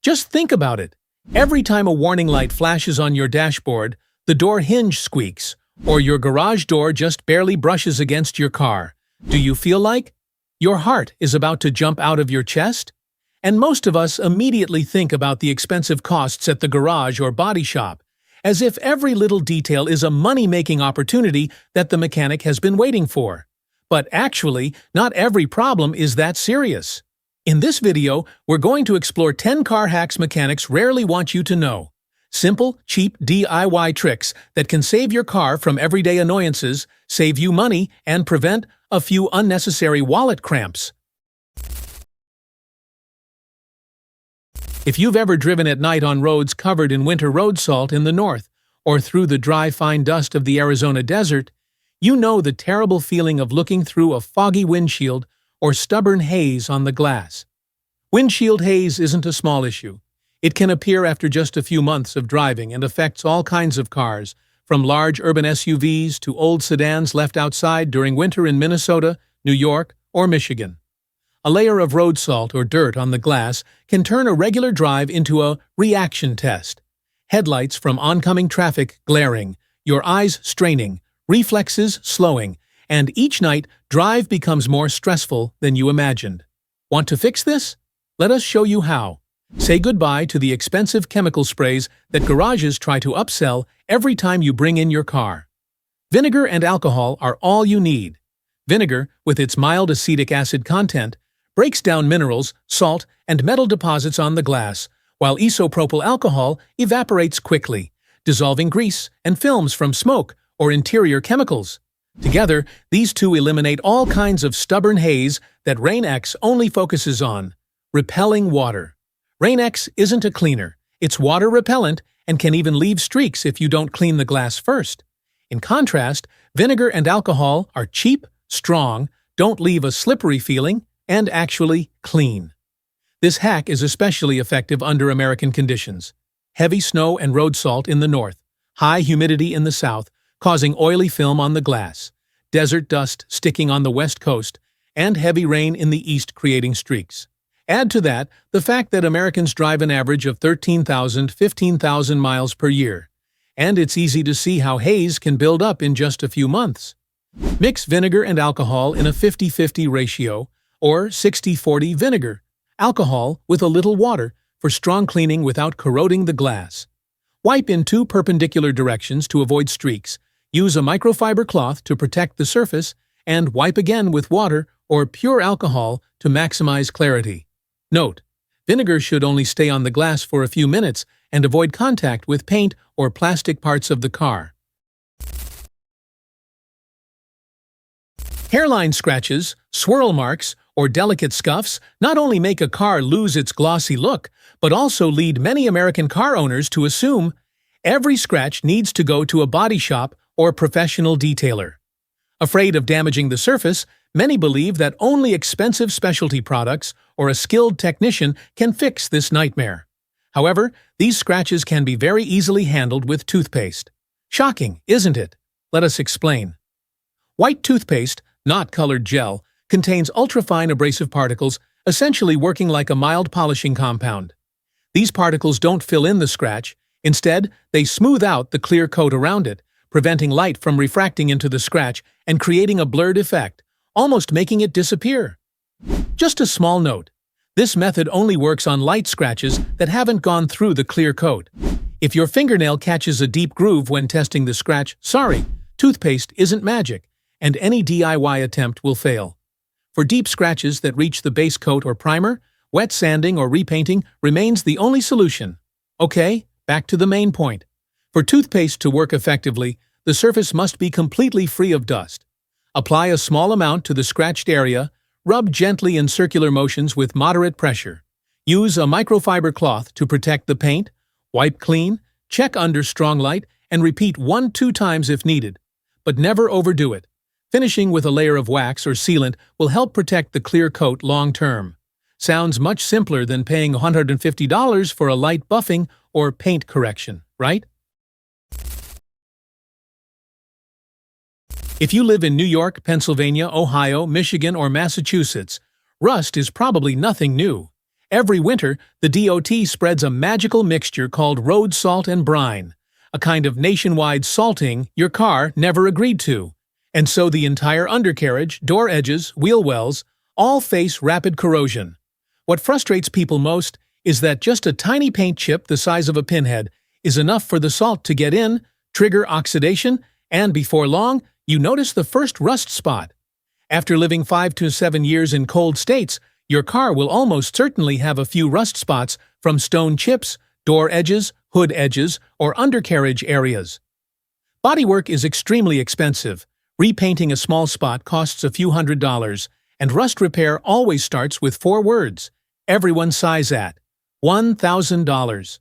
Just think about it. Every time a warning light flashes on your dashboard, the door hinge squeaks, or your garage door just barely brushes against your car. Do you feel like your heart is about to jump out of your chest? And most of us immediately think about the expensive costs at the garage or body shop, as if every little detail is a money-making opportunity that the mechanic has been waiting for. But actually, not every problem is that serious. In this video, we're going to explore 10 car hacks mechanics rarely want you to know. Simple, cheap DIY tricks that can save your car from everyday annoyances, save you money, and prevent a few unnecessary wallet cramps. If you've ever driven at night on roads covered in winter road salt in the north, or through the dry, fine dust of the Arizona desert, you know the terrible feeling of looking through a foggy windshield or stubborn haze on the glass. Windshield haze isn't a small issue. It can appear after just a few months of driving and affects all kinds of cars, from large urban SUVs to old sedans left outside during winter in Minnesota, New York, or Michigan. A layer of road salt or dirt on the glass can turn a regular drive into a reaction test. Headlights from oncoming traffic glaring, your eyes straining, reflexes slowing, and each night drive becomes more stressful than you imagined. Want to fix this? Let us show you how. Say goodbye to the expensive chemical sprays that garages try to upsell every time you bring in your car. Vinegar and alcohol are all you need. Vinegar, with its mild acetic acid content, breaks down minerals, salt, and metal deposits on the glass, while isopropyl alcohol evaporates quickly, dissolving grease and films from smoke or interior chemicals. Together, these two eliminate all kinds of stubborn haze that Rain-X only focuses on: repelling water. Rain-X isn't a cleaner, it's water repellent and can even leave streaks if you don't clean the glass first. In contrast, vinegar and alcohol are cheap, strong, don't leave a slippery feeling, and actually clean. This hack is especially effective under American conditions: heavy snow and road salt in the north, high humidity in the south, causing oily film on the glass, desert dust sticking on the west coast, and heavy rain in the east creating streaks. Add to that the fact that Americans drive an average of 15,000 miles per year, and it's easy to see how haze can build up in just a few months. Mix vinegar and alcohol in a 50-50 ratio, or 60-40 vinegar, alcohol with a little water for strong cleaning without corroding the glass. Wipe in 2 perpendicular directions to avoid streaks, use a microfiber cloth to protect the surface, and wipe again with water or pure alcohol to maximize clarity. Note: vinegar should only stay on the glass for a few minutes and avoid contact with paint or plastic parts of the car. Hairline scratches, swirl marks, or delicate scuffs not only make a car lose its glossy look, but also lead many American car owners to assume every scratch needs to go to a body shop or professional detailer. Afraid of damaging the surface, many believe that only expensive specialty products or a skilled technician can fix this nightmare. However, these scratches can be very easily handled with toothpaste. Shocking, isn't it? Let us explain. White toothpaste, not colored gel, contains ultrafine abrasive particles, essentially working like a mild polishing compound. These particles don't fill in the scratch. Instead, they smooth out the clear coat around it, preventing light from refracting into the scratch and creating a blurred effect, almost making it disappear. Just a small note: this method only works on light scratches that haven't gone through the clear coat. If your fingernail catches a deep groove when testing the scratch, sorry, toothpaste isn't magic, and any DIY attempt will fail. For deep scratches that reach the base coat or primer, wet sanding or repainting remains the only solution. Okay, back to the main point. For toothpaste to work effectively, the surface must be completely free of dust. Apply a small amount to the scratched area, rub gently in circular motions with moderate pressure. Use a microfiber cloth to protect the paint, wipe clean, check under strong light, and repeat 1-2 times if needed. But never overdo it. Finishing with a layer of wax or sealant will help protect the clear coat long-term. Sounds much simpler than paying $150 for a light buffing or paint correction, right? If you live in New York, Pennsylvania, Ohio, Michigan, or Massachusetts, rust is probably nothing new. Every winter, the DOT spreads a magical mixture called road salt and brine, a kind of nationwide salting your car never agreed to. And so the entire undercarriage, door edges, wheel wells, all face rapid corrosion. What frustrates people most is that just a tiny paint chip the size of a pinhead is enough for the salt to get in, trigger oxidation, and before long, you notice the first rust spot. After living 5 to 7 years in cold states, your car will almost certainly have a few rust spots from stone chips, door edges, hood edges, or undercarriage areas. Bodywork is extremely expensive. Repainting a small spot costs a few $100s, and rust repair always starts with 4 words. Everyone sighs at $1,000.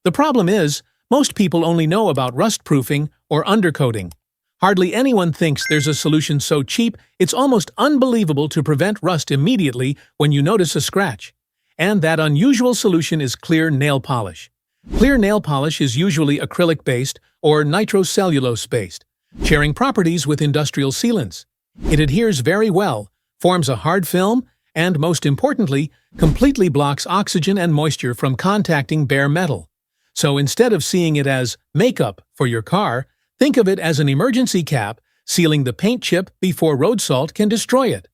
The problem is, most people only know about rust proofing or undercoating. Hardly anyone thinks there's a solution so cheap it's almost unbelievable to prevent rust immediately when you notice a scratch. And that unusual solution is clear nail polish. Clear nail polish is usually acrylic-based or nitrocellulose-based, sharing properties with industrial sealants. It adheres very well, forms a hard film, and most importantly, completely blocks oxygen and moisture from contacting bare metal. So instead of seeing it as makeup for your car, think of it as an emergency cap, sealing the paint chip before road salt can destroy it.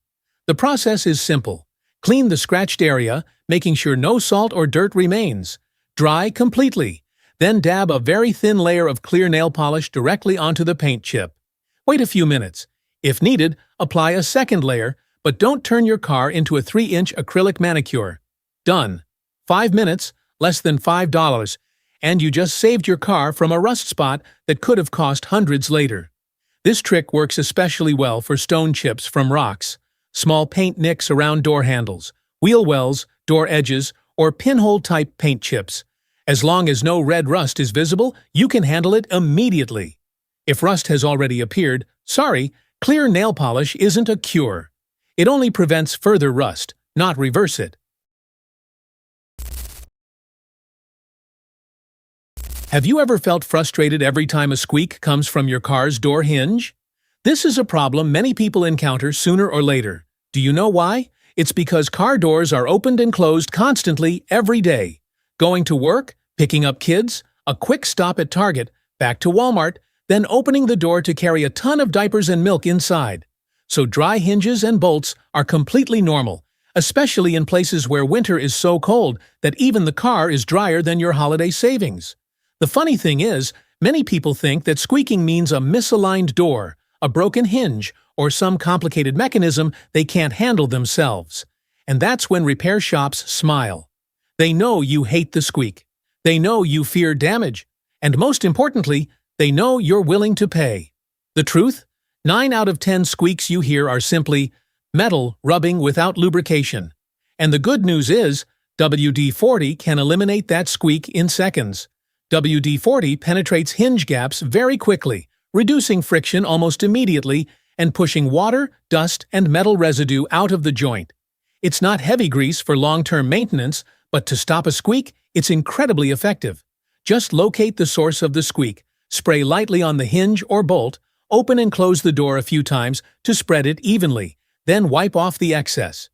The process is simple. Clean the scratched area, making sure no salt or dirt remains. Dry completely. Then dab a very thin layer of clear nail polish directly onto the paint chip. Wait a few minutes. If needed, apply a second layer, but don't turn your car into a 3-inch acrylic manicure. Done. 5 minutes, less than $5. And you just saved your car from a rust spot that could have cost hundreds later. This trick works especially well for stone chips from rocks, small paint nicks around door handles, wheel wells, door edges, or pinhole-type paint chips. As long as no red rust is visible, you can handle it immediately. If rust has already appeared, sorry, clear nail polish isn't a cure. It only prevents further rust, not reverse it. Have you ever felt frustrated every time a squeak comes from your car's door hinge? This is a problem many people encounter sooner or later. Do you know why? It's because car doors are opened and closed constantly every day. Going to work, picking up kids, a quick stop at Target, back to Walmart, then opening the door to carry a ton of diapers and milk inside. So dry hinges and bolts are completely normal, especially in places where winter is so cold that even the car is drier than your holiday savings. The funny thing is, many people think that squeaking means a misaligned door, a broken hinge, or some complicated mechanism they can't handle themselves. And that's when repair shops smile. They know you hate the squeak. They know you fear damage. And most importantly, they know you're willing to pay. The truth? 9 out of 10 squeaks you hear are simply metal rubbing without lubrication. And the good news is, WD-40 can eliminate that squeak in seconds. WD-40 penetrates hinge gaps very quickly, reducing friction almost immediately and pushing water, dust, and metal residue out of the joint. It's not heavy grease for long-term maintenance, but to stop a squeak, it's incredibly effective. Just locate the source of the squeak, spray lightly on the hinge or bolt, open and close the door a few times to spread it evenly, then wipe off the excess.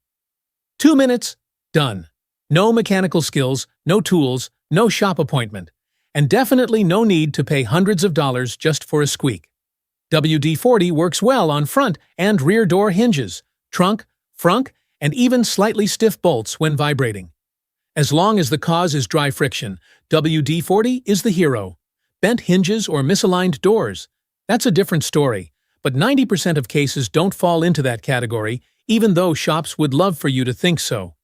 2 minutes, done. No mechanical skills, no tools, no shop appointment. And definitely no need to pay hundreds of dollars just for a squeak. WD-40 works well on front and rear door hinges, trunk, frunk, and even slightly stiff bolts when vibrating. As long as the cause is dry friction, WD-40 is the hero. Bent hinges or misaligned doors, that's a different story, but 90% of cases don't fall into that category, even though shops would love for you to think so.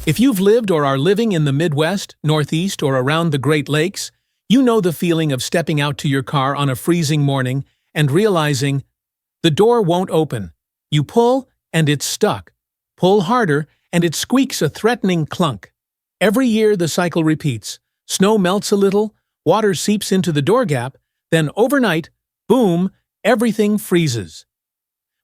If you've lived or are living in the Midwest, Northeast, or around the Great Lakes, you know the feeling of stepping out to your car on a freezing morning and realizing the door won't open. You pull, and it's stuck. Pull harder, and it squeaks a threatening clunk. Every year the cycle repeats. Snow melts a little, water seeps into the door gap, then overnight, boom, everything freezes.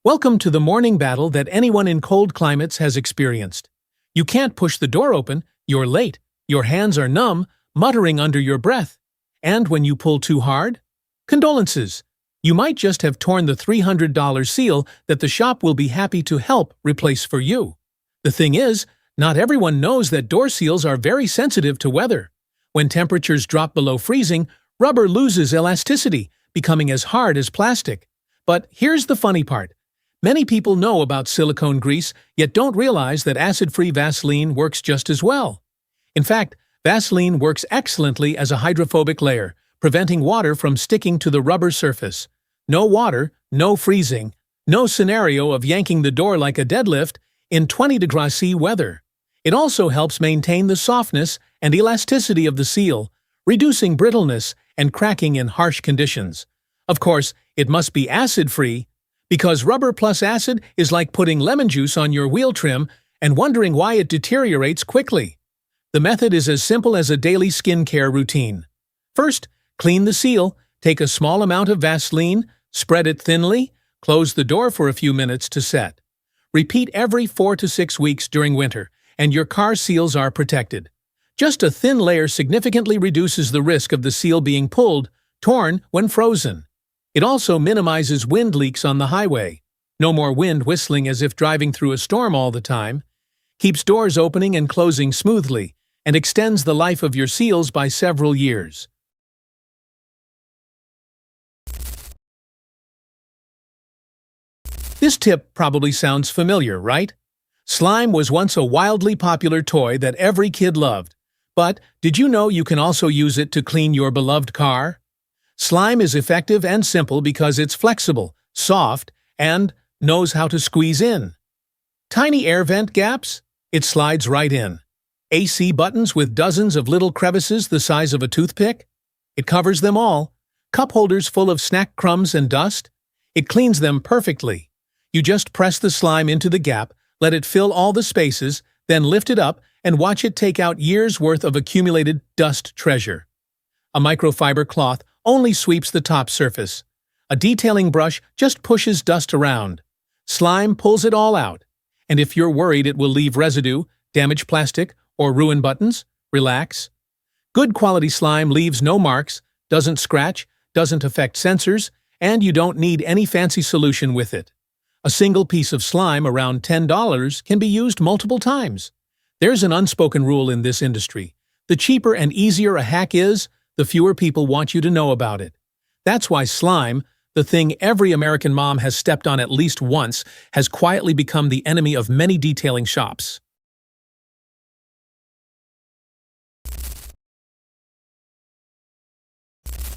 Welcome to the morning battle that anyone in cold climates has experienced. You can't push the door open, you're late, your hands are numb, muttering under your breath. And when you pull too hard? Condolences. You might just have torn the $300 seal that the shop will be happy to help replace for you. The thing is, not everyone knows that door seals are very sensitive to weather. When temperatures drop below freezing, rubber loses elasticity, becoming as hard as plastic. But here's the funny part. Many people know about silicone grease, yet don't realize that acid-free Vaseline works just as well. In fact, Vaseline works excellently as a hydrophobic layer, preventing water from sticking to the rubber surface. No water, no freezing, no scenario of yanking the door like a deadlift in 20°C weather. It also helps maintain the softness and elasticity of the seal, reducing brittleness and cracking in harsh conditions. Of course, it must be acid-free, because rubber plus acid is like putting lemon juice on your wheel trim and wondering why it deteriorates quickly. The method is as simple as a daily skincare routine. First, clean the seal, take a small amount of Vaseline, spread it thinly, close the door for a few minutes to set. Repeat every 4 to 6 weeks during winter, and your car seals are protected. Just a thin layer significantly reduces the risk of the seal being pulled, torn when frozen. It also minimizes wind leaks on the highway. No more wind whistling as if driving through a storm all the time. Keeps doors opening and closing smoothly, and extends the life of your seals by several years. This tip probably sounds familiar, right? Slime was once a wildly popular toy that every kid loved. But did you know you can also use it to clean your beloved car? Slime is effective and simple because it's flexible, soft, and knows how to squeeze in. Tiny air vent gaps? It slides right in. AC buttons with dozens of little crevices the size of a toothpick? It covers them all. Cup holders full of snack crumbs and dust? It cleans them perfectly. You just press the slime into the gap, let it fill all the spaces, then lift it up and watch it take out years' worth of accumulated dust treasure. A microfiber cloth only sweeps the top surface. A detailing brush just pushes dust around. Slime pulls it all out. And if you're worried it will leave residue, damage plastic, or ruin buttons, relax. Good quality slime leaves no marks, doesn't scratch, doesn't affect sensors, and you don't need any fancy solution with it. A single piece of slime, around $10, can be used multiple times. There's an unspoken rule in this industry. The cheaper and easier a hack is, the fewer people want you to know about it. That's why slime, the thing every American mom has stepped on at least once, has quietly become the enemy of many detailing shops.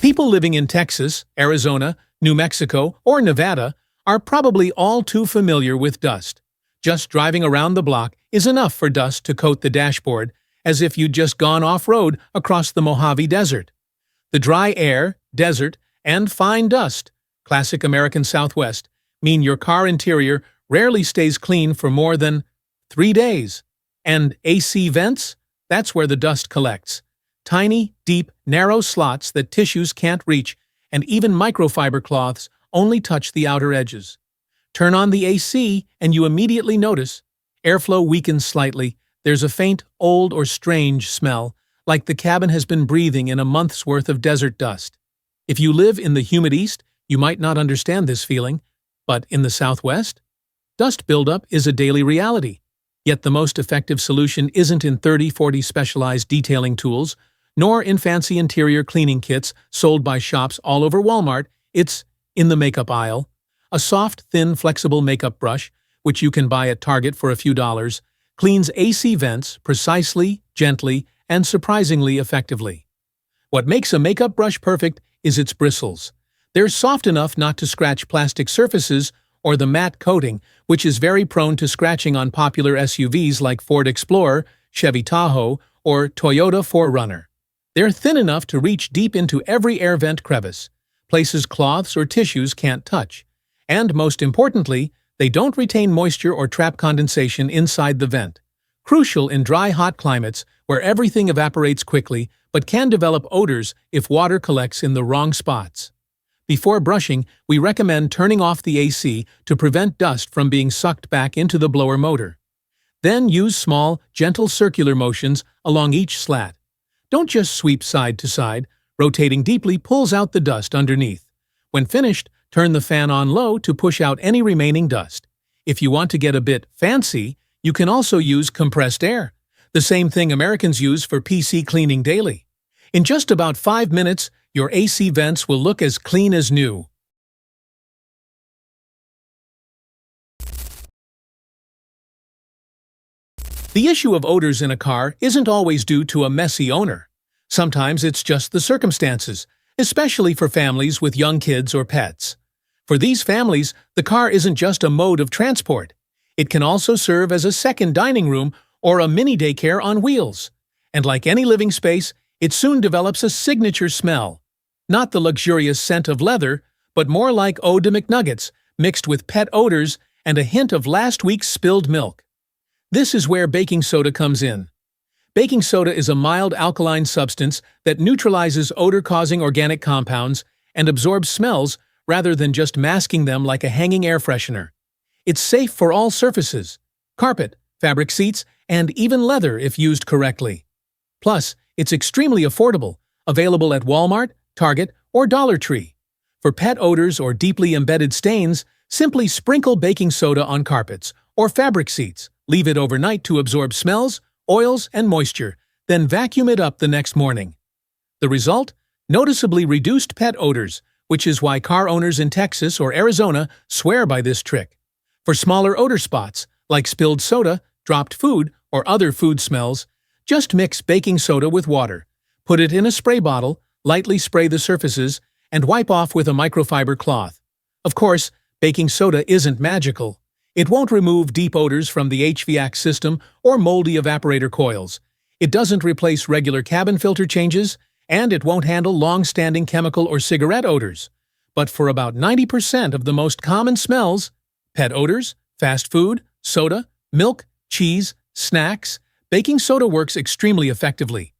People living in Texas, Arizona, New Mexico, or Nevada are probably all too familiar with dust. Just driving around the block is enough for dust to coat the dashboard, as if you'd just gone off-road across the Mojave Desert. The dry air, desert, and fine dust, classic American Southwest, mean your car interior rarely stays clean for more than 3 days. And AC vents? That's where the dust collects. Tiny, deep, narrow slots that tissues can't reach, and even microfiber cloths only touch the outer edges. Turn on the AC and you immediately notice airflow weakens slightly. There's a faint, old or strange smell, like the cabin has been breathing in a month's worth of desert dust. If you live in the humid East, you might not understand this feeling, but in the Southwest, dust buildup is a daily reality. Yet the most effective solution isn't in 30-40 specialized detailing tools, nor in fancy interior cleaning kits sold by shops all over Walmart. It's in the makeup aisle. A soft, thin, flexible makeup brush, which you can buy at Target for a few dollars, cleans AC vents precisely, gently, and surprisingly effectively. What makes a makeup brush perfect is its bristles. They're soft enough not to scratch plastic surfaces or the matte coating, which is very prone to scratching on popular SUVs like Ford Explorer, Chevy Tahoe, or Toyota 4Runner. They're thin enough to reach deep into every air vent crevice, places cloths or tissues can't touch. And most importantly, they don't retain moisture or trap condensation inside the vent. Crucial in dry, hot climates where everything evaporates quickly but can develop odors if water collects in the wrong spots. Before brushing, we recommend turning off the AC to prevent dust from being sucked back into the blower motor. Then use small, gentle circular motions along each slat. Don't just sweep side to side. Rotating deeply pulls out the dust underneath. When finished, turn the fan on low to push out any remaining dust. If you want to get a bit fancy, you can also use compressed air, the same thing Americans use for PC cleaning daily. In just about 5 minutes, your AC vents will look as clean as new. The issue of odors in a car isn't always due to a messy owner. Sometimes it's just the circumstances, especially for families with young kids or pets. For these families, the car isn't just a mode of transport. It can also serve as a second dining room or a mini daycare on wheels. And like any living space, it soon develops a signature smell. Not the luxurious scent of leather, but more like eau de McNuggets, mixed with pet odors and a hint of last week's spilled milk. This is where baking soda comes in. Baking soda is a mild alkaline substance that neutralizes odor-causing organic compounds and absorbs smells rather than just masking them like a hanging air freshener. It's safe for all surfaces: carpet, fabric seats, and even leather if used correctly. Plus, it's extremely affordable, available at Walmart, Target, or Dollar Tree. For pet odors or deeply embedded stains, simply sprinkle baking soda on carpets or fabric seats, leave it overnight to absorb smells, oils, and moisture, then vacuum it up the next morning. The result? Noticeably reduced pet odors, which is why car owners in Texas or Arizona swear by this trick. For smaller odor spots, like spilled soda, dropped food, or other food smells, just mix baking soda with water. Put it in a spray bottle, lightly spray the surfaces, and wipe off with a microfiber cloth. Of course, baking soda isn't magical. It won't remove deep odors from the HVAC system or moldy evaporator coils. It doesn't replace regular cabin filter changes, and it won't handle long-standing chemical or cigarette odors. But for about 90% of the most common smells, pet odors, fast food, soda, milk, cheese, snacks, baking soda works extremely effectively.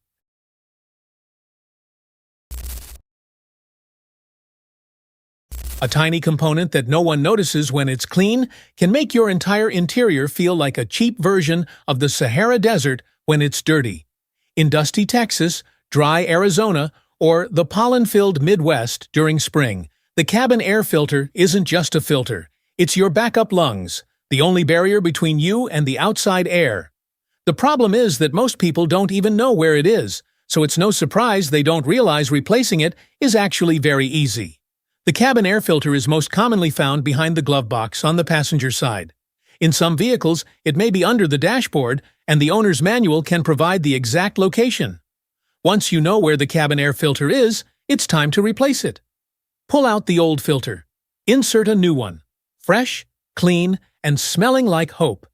A tiny component that no one notices when it's clean can make your entire interior feel like a cheap version of the Sahara Desert when it's dirty. In dusty Texas, dry Arizona, or the pollen-filled Midwest during spring, the cabin air filter isn't just a filter. It's your backup lungs, the only barrier between you and the outside air. The problem is that most people don't even know where it is, so it's no surprise they don't realize replacing it is actually very easy. The cabin air filter is most commonly found behind the glove box on the passenger side. In some vehicles, it may be under the dashboard, and the owner's manual can provide the exact location. Once you know where the cabin air filter is, it's time to replace it. Pull out the old filter. Insert a new one. Fresh, clean, and smelling like hope.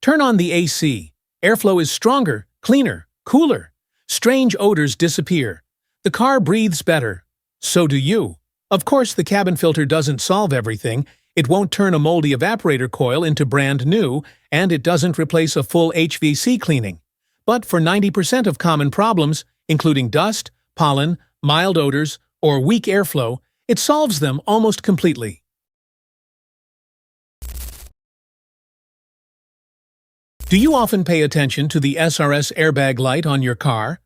Turn on the AC. Airflow is stronger, cleaner, cooler. Strange odors disappear. The car breathes better. So do you. Of course, the cabin filter doesn't solve everything. It won't turn a moldy evaporator coil into brand new, and it doesn't replace a full HVAC cleaning. But for 90% of common problems, including dust, pollen, mild odors, or weak airflow, it solves them almost completely. Do you often pay attention to the SRS airbag light on your car?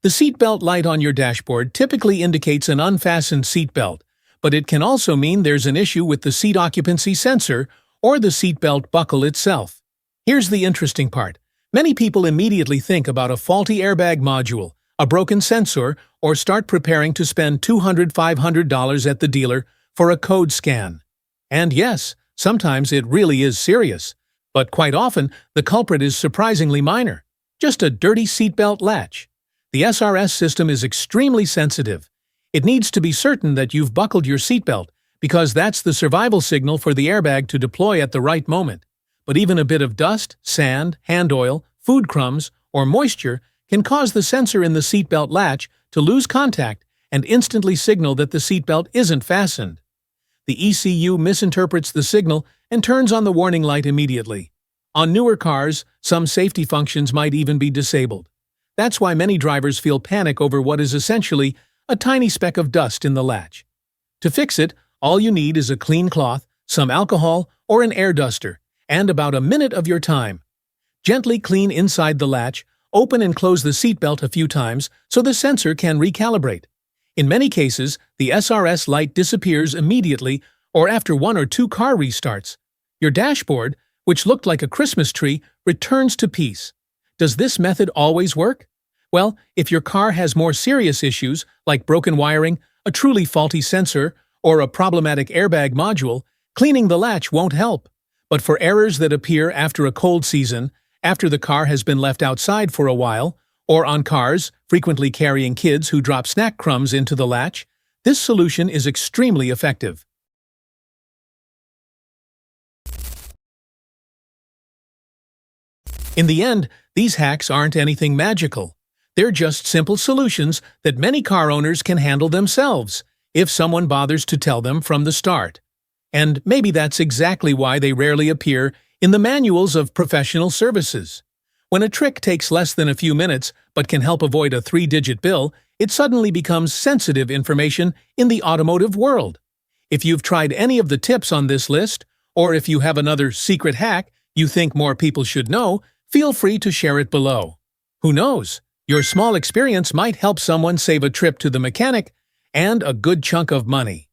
The seatbelt light on your dashboard typically indicates an unfastened seatbelt, but it can also mean there's an issue with the seat occupancy sensor or the seatbelt buckle itself. Here's the interesting part. Many people immediately think about a faulty airbag module, a broken sensor, or start preparing to spend $200–500 at the dealer for a code scan. And yes, sometimes it really is serious. But quite often, the culprit is surprisingly minor. Just a dirty seatbelt latch. The SRS system is extremely sensitive. It needs to be certain that you've buckled your seatbelt, because that's the survival signal for the airbag to deploy at the right moment. But even a bit of dust, sand, hand oil, food crumbs, or moisture can cause the sensor in the seatbelt latch to lose contact and instantly signal that the seatbelt isn't fastened. The ECU misinterprets the signal and turns on the warning light immediately. On newer cars, some safety functions might even be disabled. That's why many drivers feel panic over what is essentially a tiny speck of dust in the latch. To fix it, all you need is a clean cloth, some alcohol, or an air duster, and about a minute of your time. Gently clean inside the latch, open and close the seatbelt a few times so the sensor can recalibrate. In many cases, the SRS light disappears immediately or after 1 or 2 car restarts. Your dashboard, which looked like a Christmas tree, returns to peace. Does this method always work? Well, if your car has more serious issues, like broken wiring, a truly faulty sensor, or a problematic airbag module, cleaning the latch won't help. But for errors that appear after a cold season, after the car has been left outside for a while, or on cars frequently carrying kids who drop snack crumbs into the latch, this solution is extremely effective. In the end, these hacks aren't anything magical. They're just simple solutions that many car owners can handle themselves, if someone bothers to tell them from the start. And maybe that's exactly why they rarely appear in the manuals of professional services. When a trick takes less than a few minutes but can help avoid a 3-digit bill, it suddenly becomes sensitive information in the automotive world. If you've tried any of the tips on this list, or if you have another secret hack you think more people should know, feel free to share it below. Who knows? Your small experience might help someone save a trip to the mechanic and a good chunk of money.